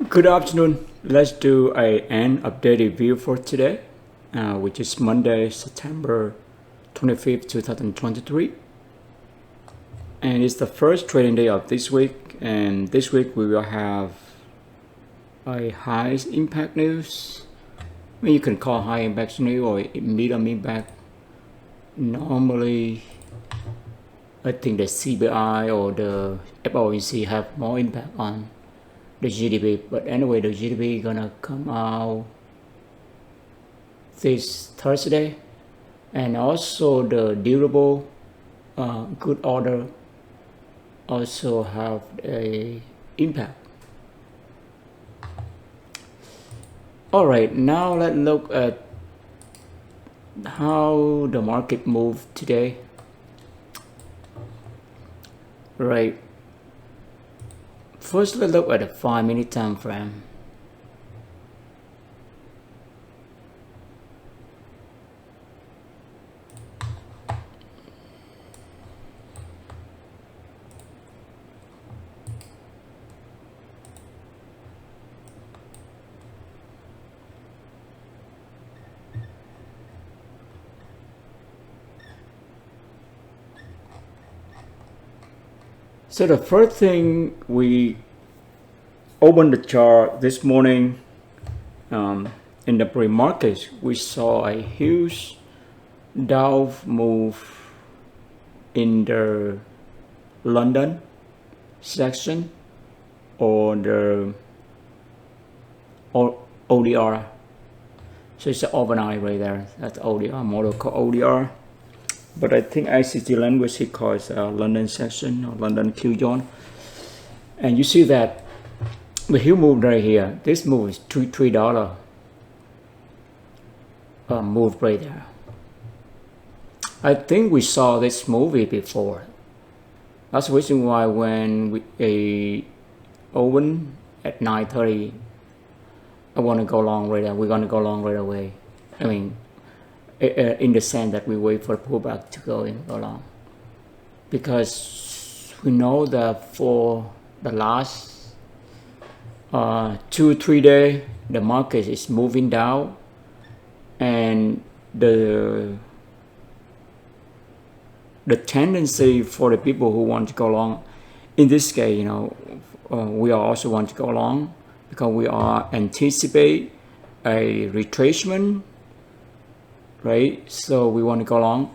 Good afternoon. Let's do an updated view for today, which is Monday, September 25th, 2023. And it's the first trading day of this week. And this week we will have a high impact news. I mean, you can call high impact news or medium impact. Normally, I think the CPI or the FOMC have more impact on the GDP, but anyway, the GDP gonna come out this Thursday, and also the durable good order also have a impact. All right, now let's look at how the market moved today. Right. First, let's look at the 5-minute time frame. So the first thing, we opened the chart this morning. In the pre-market, we saw a huge Dow move in the London section or the ODR. So it's the overnight right there. That's ODR, model called ODR. But I think ICT language he calls London section or London Q zone. And you see that the huge move right here. This move is $3 move right there. I think we saw this movie before. That's the reason why when we open at 9:30, I want to go long right there. We're going to go long right away. I mean, in the sense that we wait for the pullback to go long, because we know that for the last 2-3 days the market is moving down, and the tendency for the people who want to go long, in this case, we also want to go long because we are anticipate a retracement. Right, so we want to go long,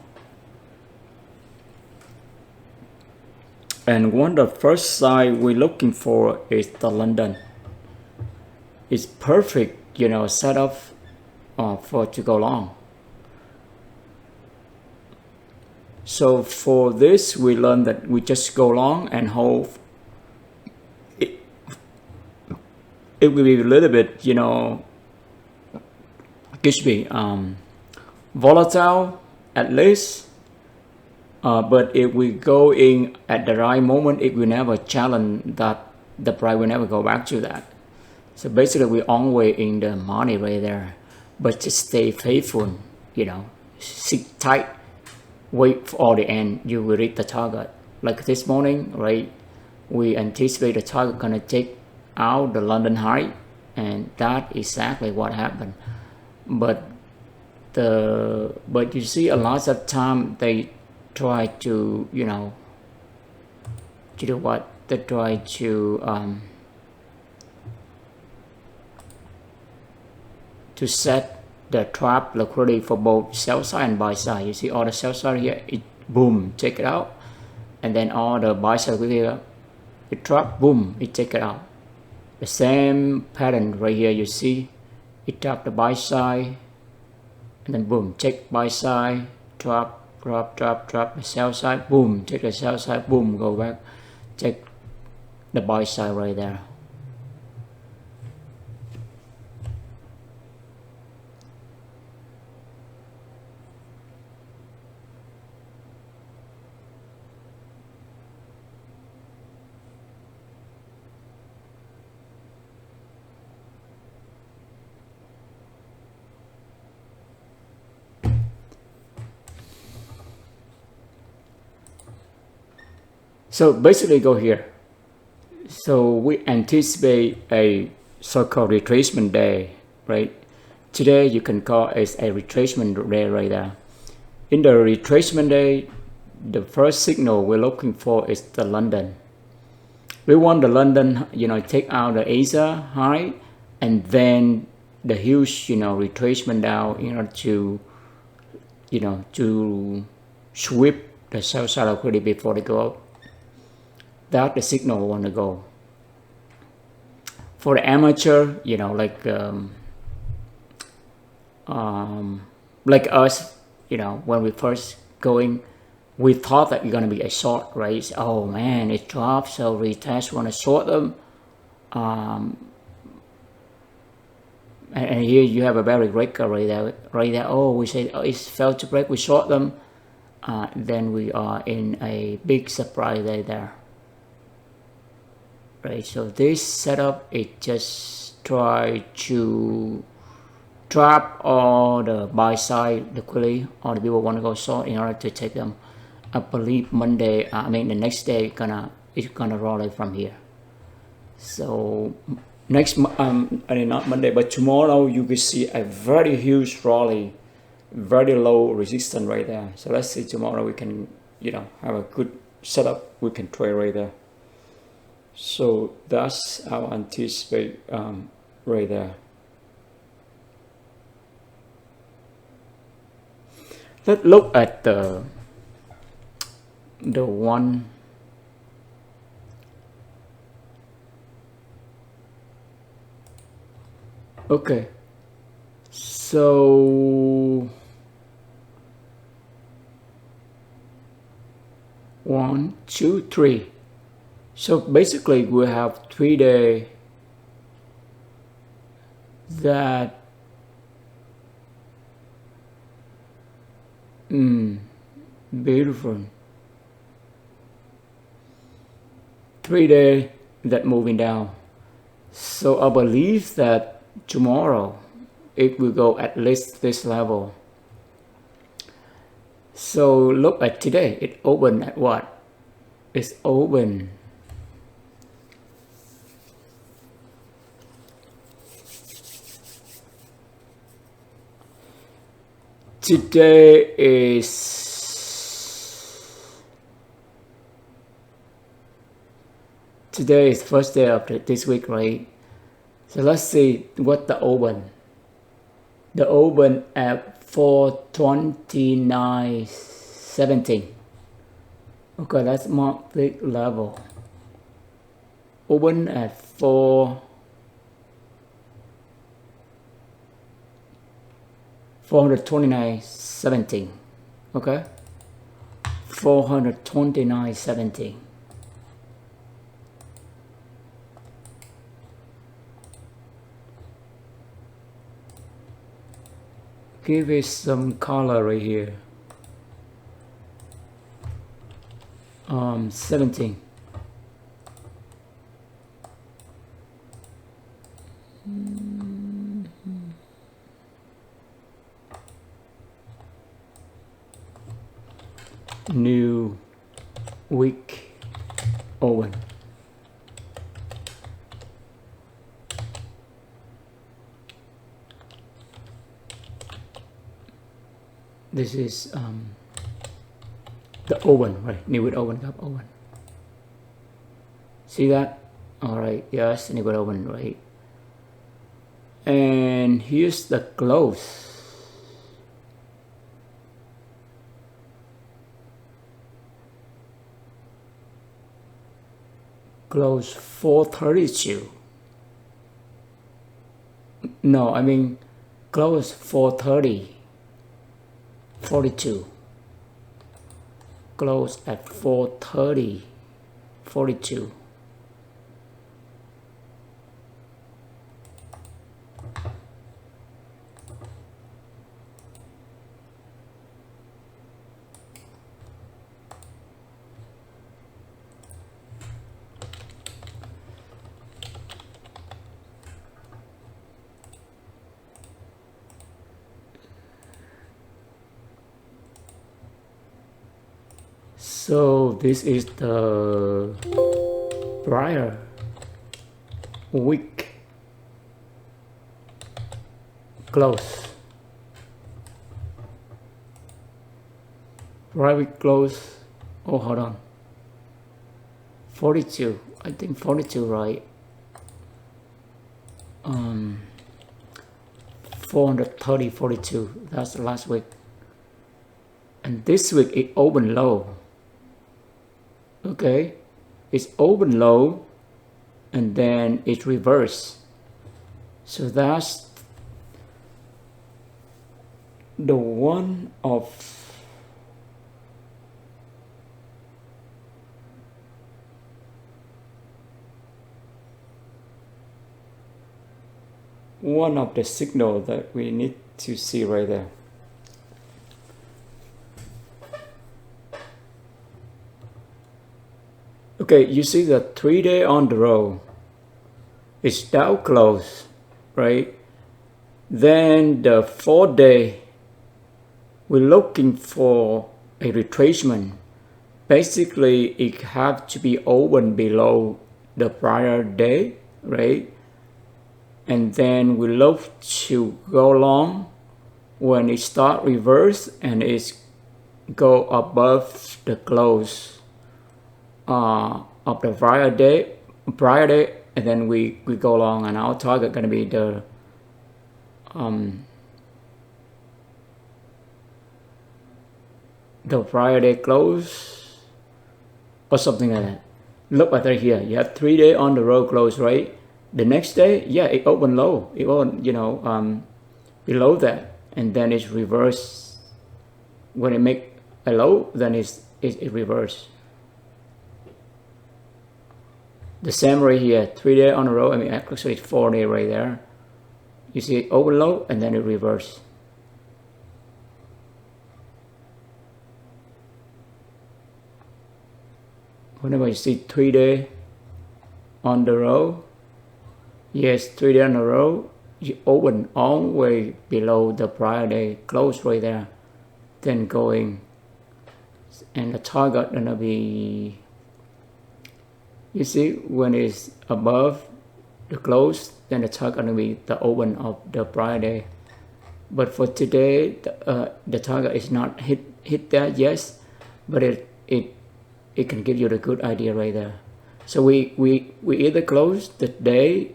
and one of the first sign we're looking for is the London. It's perfect, setup for to go long. So for this, we learned that we just go long and hold. It will be a little bit, gives me volatile at least, but if we go in at the right moment, it will never challenge that. The price will never go back to that. So basically we're always in the money right there, but just stay faithful, sit tight, wait for the end, you will reach the target. Like this morning, right, we anticipate the target gonna take out the London high, and that exactly what happened. But you see a lot of time they try to to do what? They try to set the trap liquidity for both sell side and buy side. You see all the sell side here, it boom, take it out, and then all the buy side here, it trap, boom, it take it out. The same pattern right here, you see, it trap the buy side, and then boom, check buy side, drop, the sell side, boom, check the sell side, boom, go back, check the buy side right there. So basically go here. So we anticipate a so-called retracement day, right? Today you can call it a retracement day right there. In the retracement day, the first signal we're looking for is the London. We want the London, take out the Asia high, and then the huge, retracement down in order to, to sweep the sell side liquidity before they go up. That's the signal we want to go. For the amateur, like us, when we first going, we thought that you're gonna be a short, right? Oh man, it dropped, so retest, want to short them. And here you have a barrier breaker right there. Oh, we say it failed to break, we short them. Then we are in a big surprise there. Right, so this setup, it just try to trap all the buy side liquidity, all the people want to go short in order to take them. I believe the next day it's gonna roll it from here. So not Monday, but tomorrow you will see a very huge rally, very low resistance right there. So let's see tomorrow we can have a good setup, we can trade right there. So that's our anticipate right there. Let's look at the one. Okay, so 1, 2, 3. So basically we have 3 days that beautiful. 3 days that moving down. So I believe that tomorrow it will go at least this level. So look at today, it opened at what? It's open today is first day of this week, right? So let's see what the open. The open at 429.17. Okay, let's mark the level. Open at 429.17. Okay, 429.17. Give it some color right here. 17. New week open. This is the open, right? New week open, cup open. See that? All right, yes, new week open, right? And here's the close. Close 432. No, I mean close 430. 42. Close at 430. 42. So this is the prior week close, private close. Oh, hold on, 42, I think 42, right? 430, 42, that's the last week. And this week it opened low. Okay, it's open low and then it reversed. So that's the one of the signal that we need to see right there. Okay, you see the 3-day on the row. It's down close, right? Then the 4-day, we're looking for a retracement. Basically, it have to be open below the prior day, right? And then we look to go long when it start reverse and it's go above the close of the prior day, and then we go long, and our target gonna be the prior day close or something like that. Look at right here, you have 3-day on the row close, right? The next day, yeah, it opened low, it opened, below that, and then it's reversed. When it make a low, then it reverse. The same right here, 3-day on a row. I mean, actually it's 4-day right there. You see it open low and then it reverse. Whenever you see 3-day on the row, yes, 3-day on the row, you open all the way below the prior day close right there, then going, and the target gonna be, you see, when it's above the close, then the target gonna be the open of the prior day. But for today, the target is not hit that, yes, but it can give you the good idea right there. So we either close the day,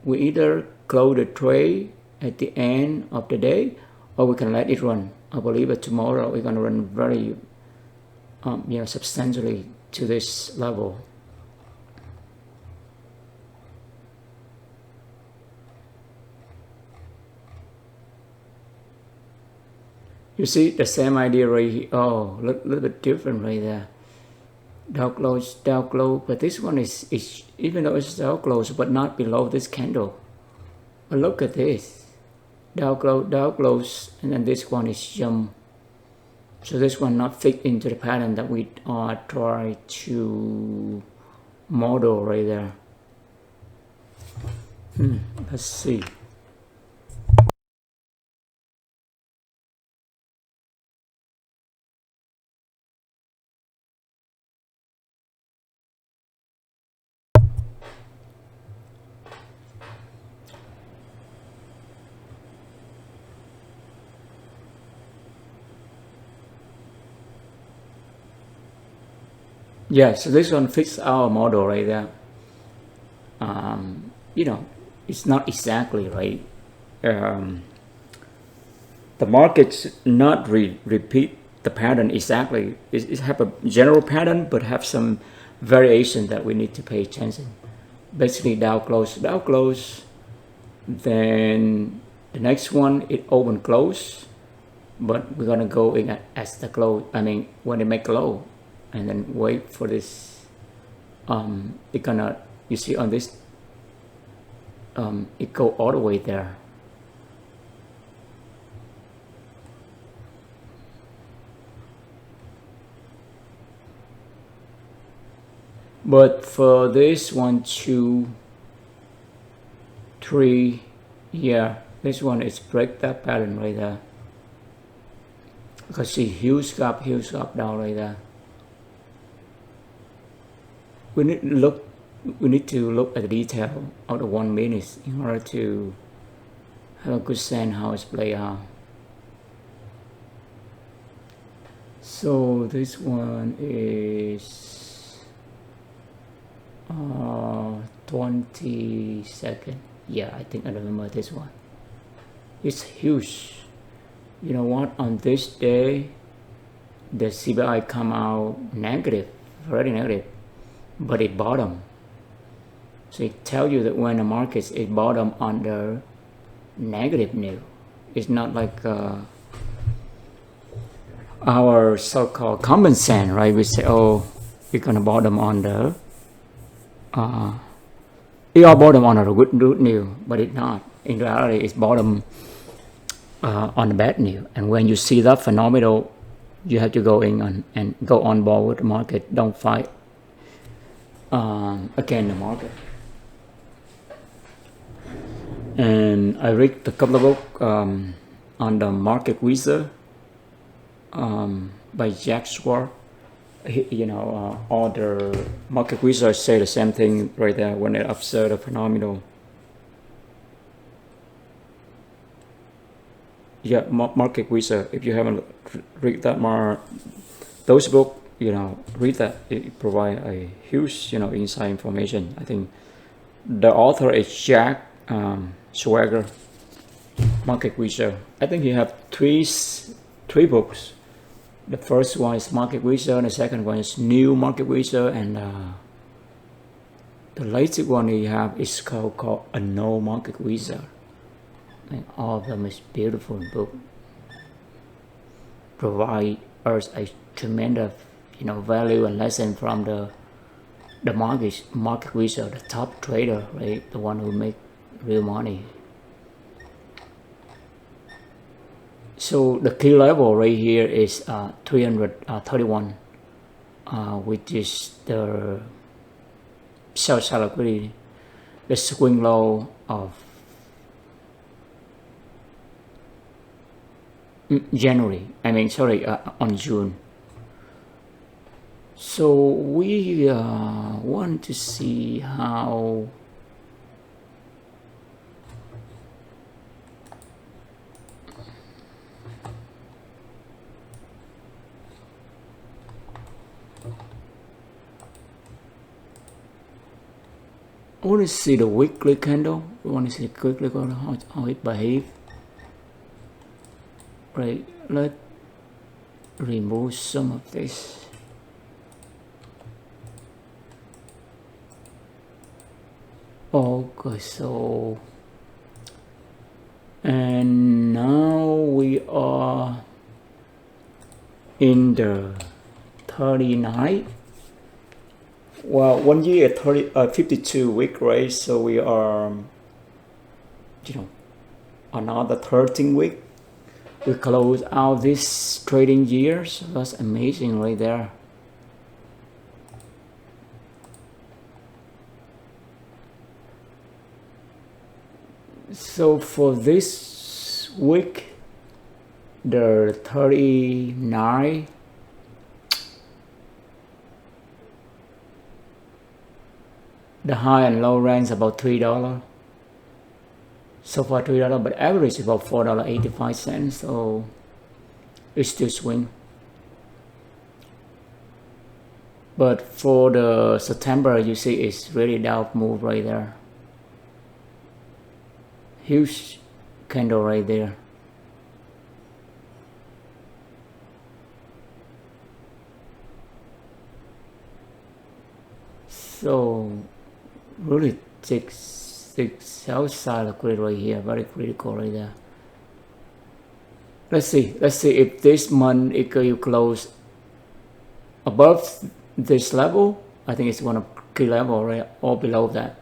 we either close the trade at the end of the day, or we can let it run. I believe that tomorrow we're gonna run very substantially to this level. You see the same idea right here. Oh, look, a little bit different right there. Down close, but this one is even though it's down close, but not below this candle. But look at this, down close, and then this one is jump. So this one not fit into the pattern that we are trying to model right there. Let's see. Yeah, so this one fits our model right there. It's not exactly right. The markets not repeat the pattern exactly. It have a general pattern, but have some variation that we need to pay attention. Basically, down close. Then the next one, it open close, but we're gonna go in as the close. I mean, when it make low, and then wait for this. It gonna, you see on this, it go all the way there. But for this 1, 2, 3, yeah, this one is break that pattern right there. Because see, huge gap down right there. We need to look at the detail of the 1 minute in order to have a good sense how it's play out. So this one is 22nd. Yeah, I think I remember this one. It's huge. You know what? On this day, the CPI come out negative, very negative, but it bottom. So it tells you that when the markets it bottom under negative news. It's not like our so-called common sense, right? We say, oh, we're gonna bottom on the it all bottom on a good news, but it's not. In reality, it's bottom on the bad news. And when you see that phenomenon, you have to go in and go on board with the market. Don't fight against the market. And I read a couple of books on the market wizard by Jack Schwartz. All the market wizards say the same thing right there when they observe the phenomenon. Yeah, market wizard. If you haven't read that those books, read that. It provides a huge, inside information. I think the author is Jack Swagger, market wizard. I think he have three books. The first one is Market Wizard, the second one is New Market Wizard, and the latest one he have is called A No Market Wizard. And all of them is beautiful book. Provide us a tremendous, value and lesson from the market wizard, the top trader, right? The one who make real money. So the key level right here is 331, which is the sell side liquidity, the swing low of on June. So we want to see how I want to see the weekly candle. We want to see quickly how it behave. Right, let's remove some of this. Okay, so and now we are in the 39. Well, 1 year 52 week, right? So we are, another 13 week. We close out this trading year, so that's amazing right there. So for this week, the 39. The high and low range about $3. So far $3, but average is about $4.85. So it's still swing. But for the September, you see it's really down move right there. Huge candle right there. So really take sell side liquidity right here, very critical right there. Let's see if this month you close above this level. I think it's one of key level, right, or below that.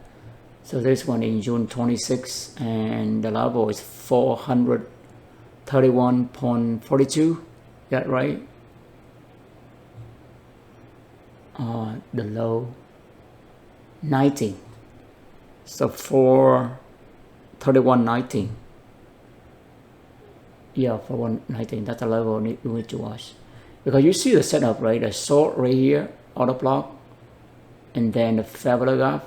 So this one in June 26, and the level is 431.42. That right? The low 90. So 431.19. Yeah, 419. That's the level you need to watch, because you see the setup, right? A short right here, order block, and then the fair value gap,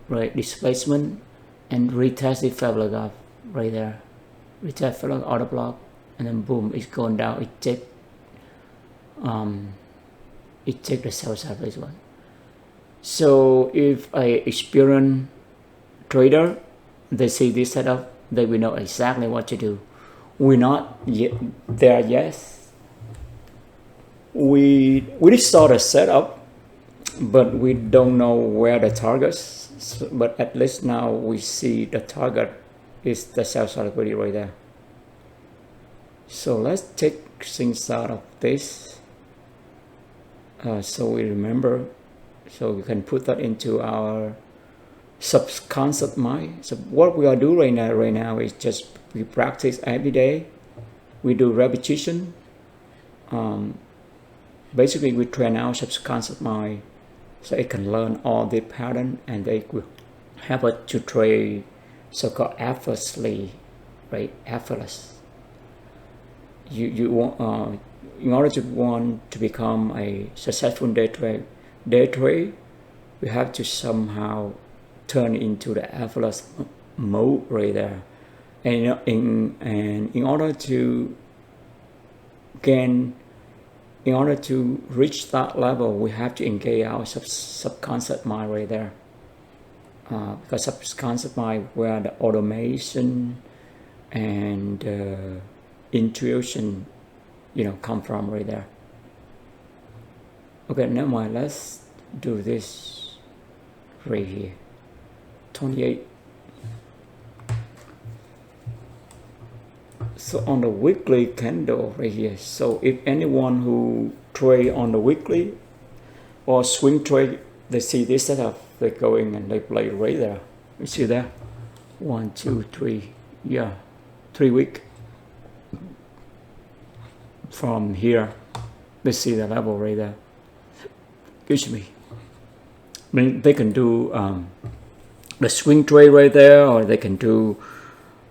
right? Displacement and retested fair value gap. right there. Retest follow order block, and then boom, it's going down. It take the sell side this one. So if a experienced trader, they see this setup, they will know exactly what to do. We're not yet there yet. We saw the setup, but we don't know where the targets. So, but at least now we see the target is the sell side liquidity right there. So let's take things out of this, so we remember, so we can put that into our subconscious mind. So what we are doing right now is just we practice every day. We do repetition. Basically, we train our subconscious mind so it can learn all the pattern, and they will help us to trade so-called effortlessly, right? Effortless. You want in order to want to become a successful day trade, we have to somehow turn into the effortless mode right there, and in order to reach that level, we have to engage our subconscious mind right there, because subconscious mind where the automation and intuition, come from right there. Okay, never mind. Let's do this right here. 28. So on the weekly candle right here. So if anyone who trade on the weekly or swing trade, they see this setup, they go in and they play right there. You see there? 1, 2, 3. Yeah, 3 week. From here, they see the level right there. Excuse me. I mean, they can do the swing trade right there, or they can do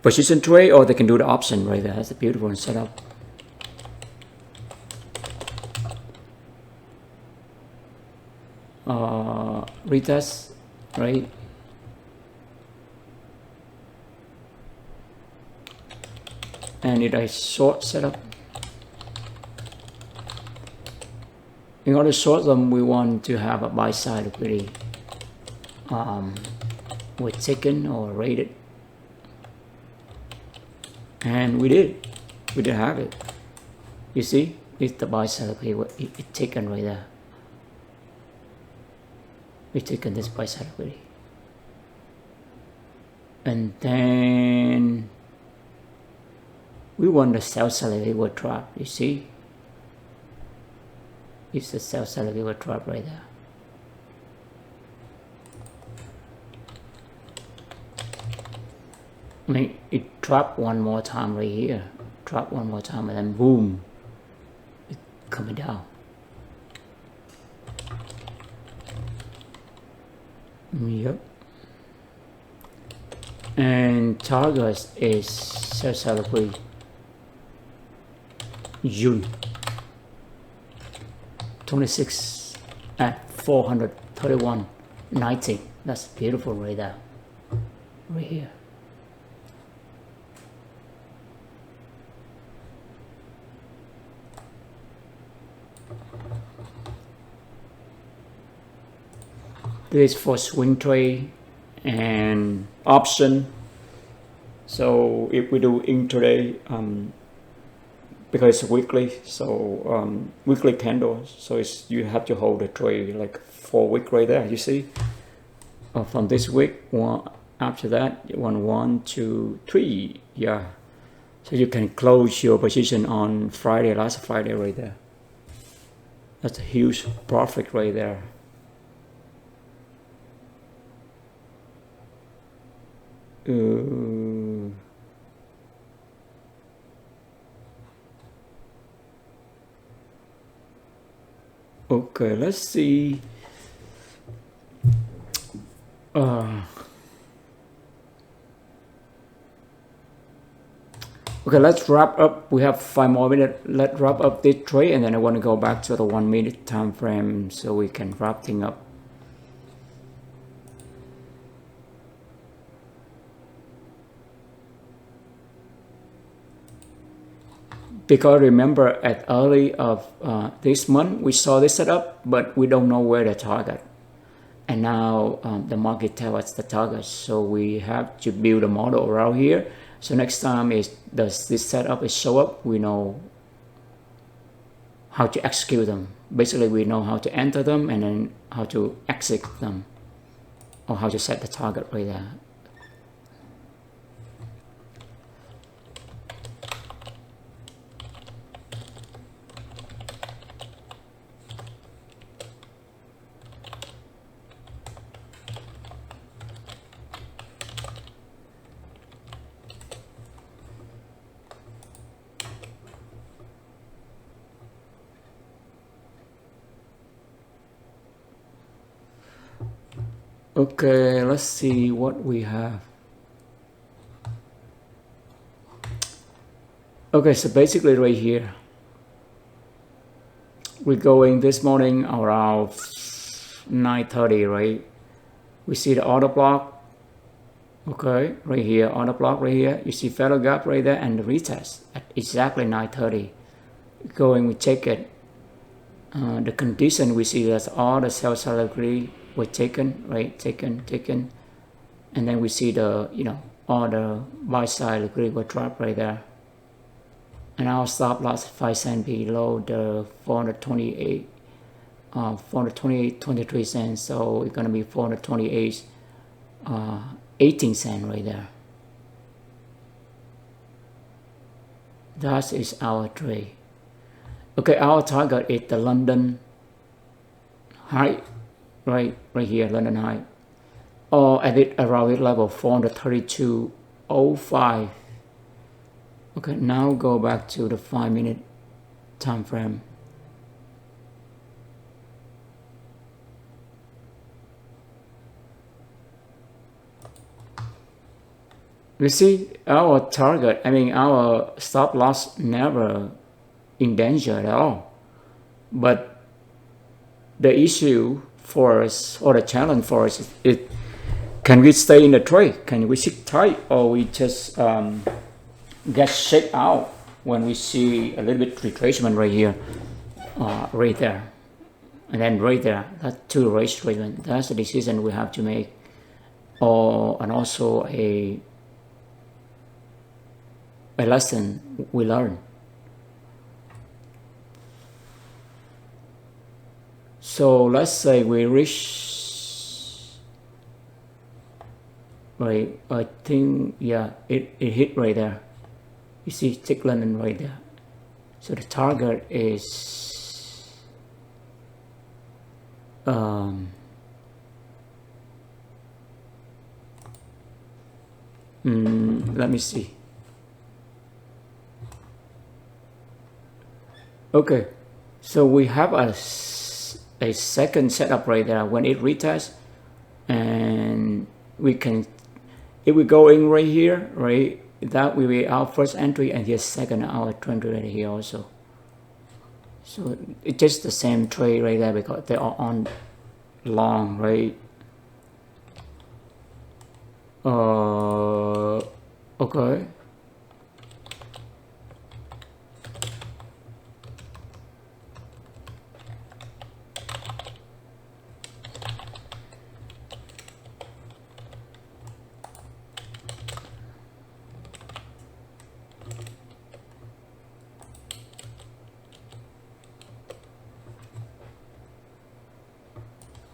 position trade, or they can do the option right there. That's a beautiful setup. Retest, right? And it is short setup. In order to short them, we want to have a buy side liquidity with taken or rated, and we did have it. You see, it's the buy side liquidity. It's taken right there. We taken this buy side liquidity, and then we want the sell side liquidity will drop. You see. It's the sell side will drop right there. I mean, it dropped one more time right here. Drop one more time, and then boom, it's coming down. Yep. And target is sell side liquidity. June 26 at 431.90. That's beautiful right there. Right here. This is for swing trade and option. So if we do intraday, because it's weekly, so weekly candles, so it's you have to hold the trade like 4 weeks right there. You see, from this week, after that, 1, 2, 3, yeah. So you can close your position on Friday, last Friday right there. That's a huge profit right there. Okay, let's see. Okay, let's wrap up. We have 5 more minutes. Let's wrap up this trade, and then I want to go back to the 1 minute time frame so we can wrap things up. Because remember at early of this month we saw this setup, but we don't know where the target, and now the market tells us the target, so we have to build a model around here. So next time does this setup is show up, we know how to execute them. Basically we know how to enter them and then how to exit them, or how to set the target right there. Okay, let's see what we have. Okay, so basically right here, we're going this morning around 9:30, right? We see the order block. Okay, right here, order block right here. You see fellow gap right there and the retest at exactly 9:30. Going, we check it. The condition we see that all the sell side liquidity were taken, right? Taken, and then we see the all the buy side liquidity were dropped right there. And our stop loss 5 cents below the 428, 428.23 cents. So it's gonna be 428, 18 cents right there. That is our trade. Okay, our target is the London high, right here, London high, or at it around this level 432.05. Okay, now go back to the 5-minute time frame. You see our target, our stop loss never in danger at all. But the issue for us, or the challenge for us, is can we stay in the trade? Can we sit tight, or we just get shake out when we see a little bit retracement right here, right there, and then right there, that's two retracement. That's the decision we have to make, and also a lesson we learn. So let's say we reach, right, I think, yeah, it hit right there. You see tick London right there. So the target is let me see. Okay, so we have a second setup right there when it retests, and we can, if we go in right here, right, that will be our first entry, and here's second our entry right here also. So it's just the same trade right there because they are on long, right? Okay.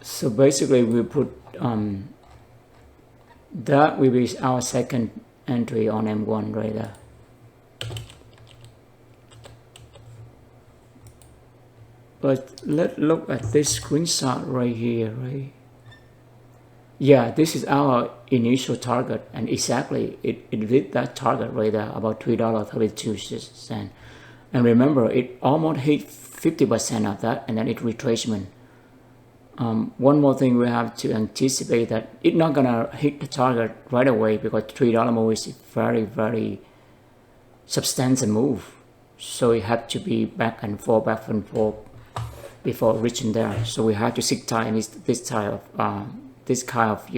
So basically we put that will be our second entry on M1 right there. But let's look at this screenshot right here, right? Yeah, this is our initial target, and exactly it hit that target right there, about $3.32. And remember, it almost hit 50% of that, and then it retracement. One more thing we have to anticipate that it's not gonna hit the target right away because $3 move is very, very substantial move. So it had to be back and forth before reaching there. So we have to sit tight in this kind of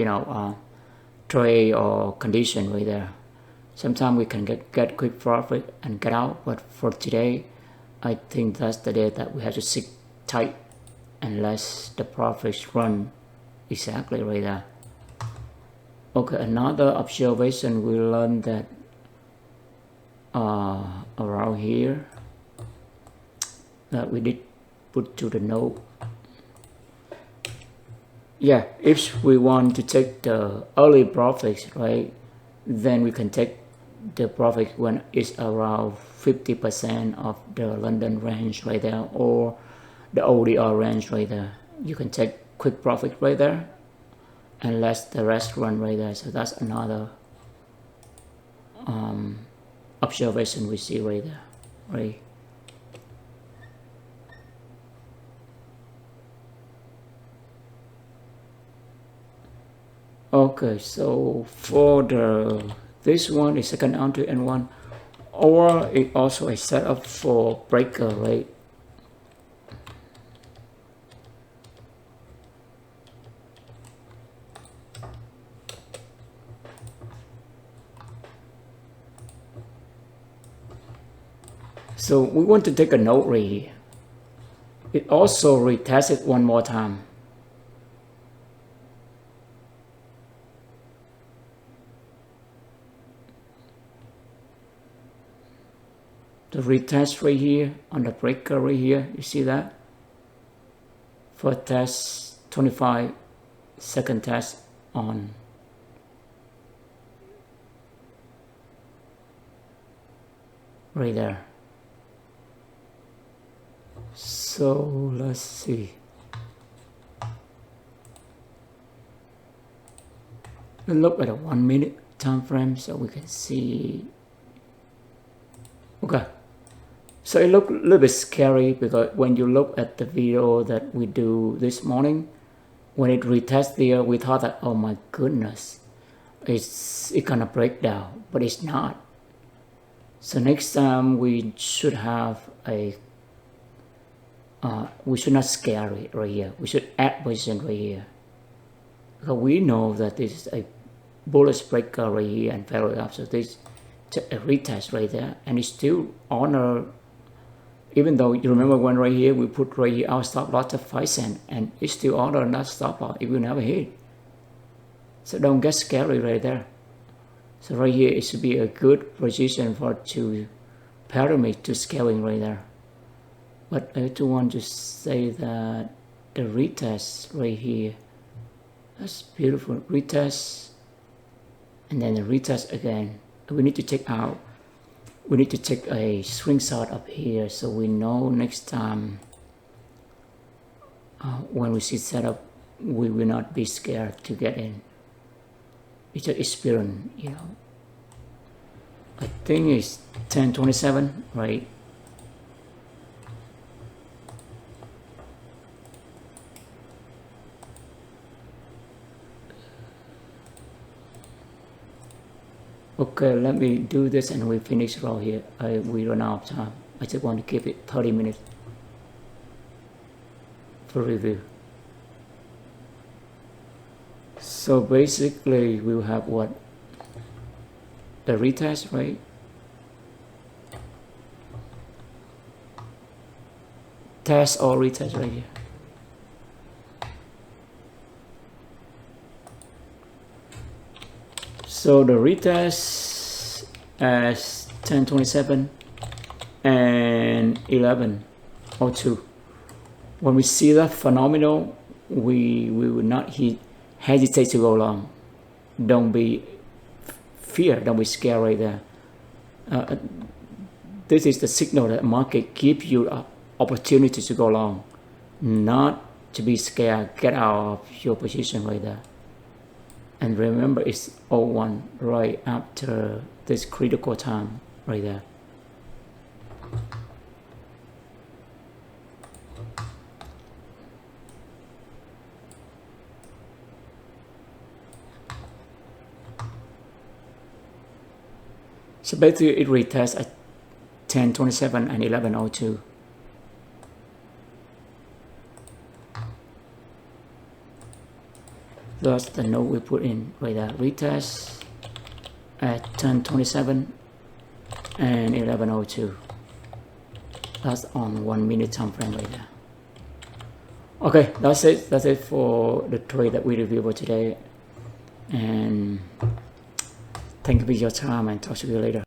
trade or condition right there. Sometimes we can get quick profit and get out, but for today, I think that's the day that we have to sit tight unless the profits run exactly right there. Okay, another observation we learned that around here that we did put to the note. Yeah, if we want to take the early profits, right, then we can take the profit when it's around 50% of the London range right there, or the ODR range right there. You can take quick profit right there and let the rest run right there. So that's another observation we see right there, right? Okay, so for this one is second entry and one, or it also a setup for breaker, right? So we want to take a note right here. It also retest it one more time. The retest right here on the breaker right here, you see that? First test 25, second test on right there. So let's see. Let's look at a 1 minute time frame so we can see. Okay. So it looked a little bit scary because when you look at the video that we do this morning, when it retest there, we thought that, oh my goodness, it's gonna break down, but it's not. So next time we should have a we should not scare it right here. We should add position right here, because we know that this is a bullish breaker right here and fairly up. So this a retest right there, and it's still honor. Even though you remember when right here we put right here our stop loss of 5 cents, and it's still honor that stop loss. It will never hit. So don't get scary right there. So right here it should be a good position for to pyramid to scaling right there. But I do want to say that the retest right here, that's beautiful. Retest, and then the retest again. We need to check out. We need to take a screenshot up here so we know next time when we see setup, we will not be scared to get in. It's an experience, you know. I think it's 10:27, right? Okay, let me do this and we finish right here. We run out of time. I just want to keep it 30 minutes for review. So basically we'll have what? The retest, right? Test or retest right here. So the retest as 10:27 and 11:02. When we see that phenomenal, we will not hesitate to go long. Don't be fear, don't be scared right there. This is the signal that market gives you an opportunity to go long, not to be scared. Get out of your position right there. And remember, it's 01 right after this critical time right there. So basically it retests at 10:27 and 11:02. That's the note we put in right there. Retest at 10:27 and 11:02. That's on 1 minute time frame right there. Okay, that's it for the trade that we reviewed for today, and thank you for your time, and talk to you later.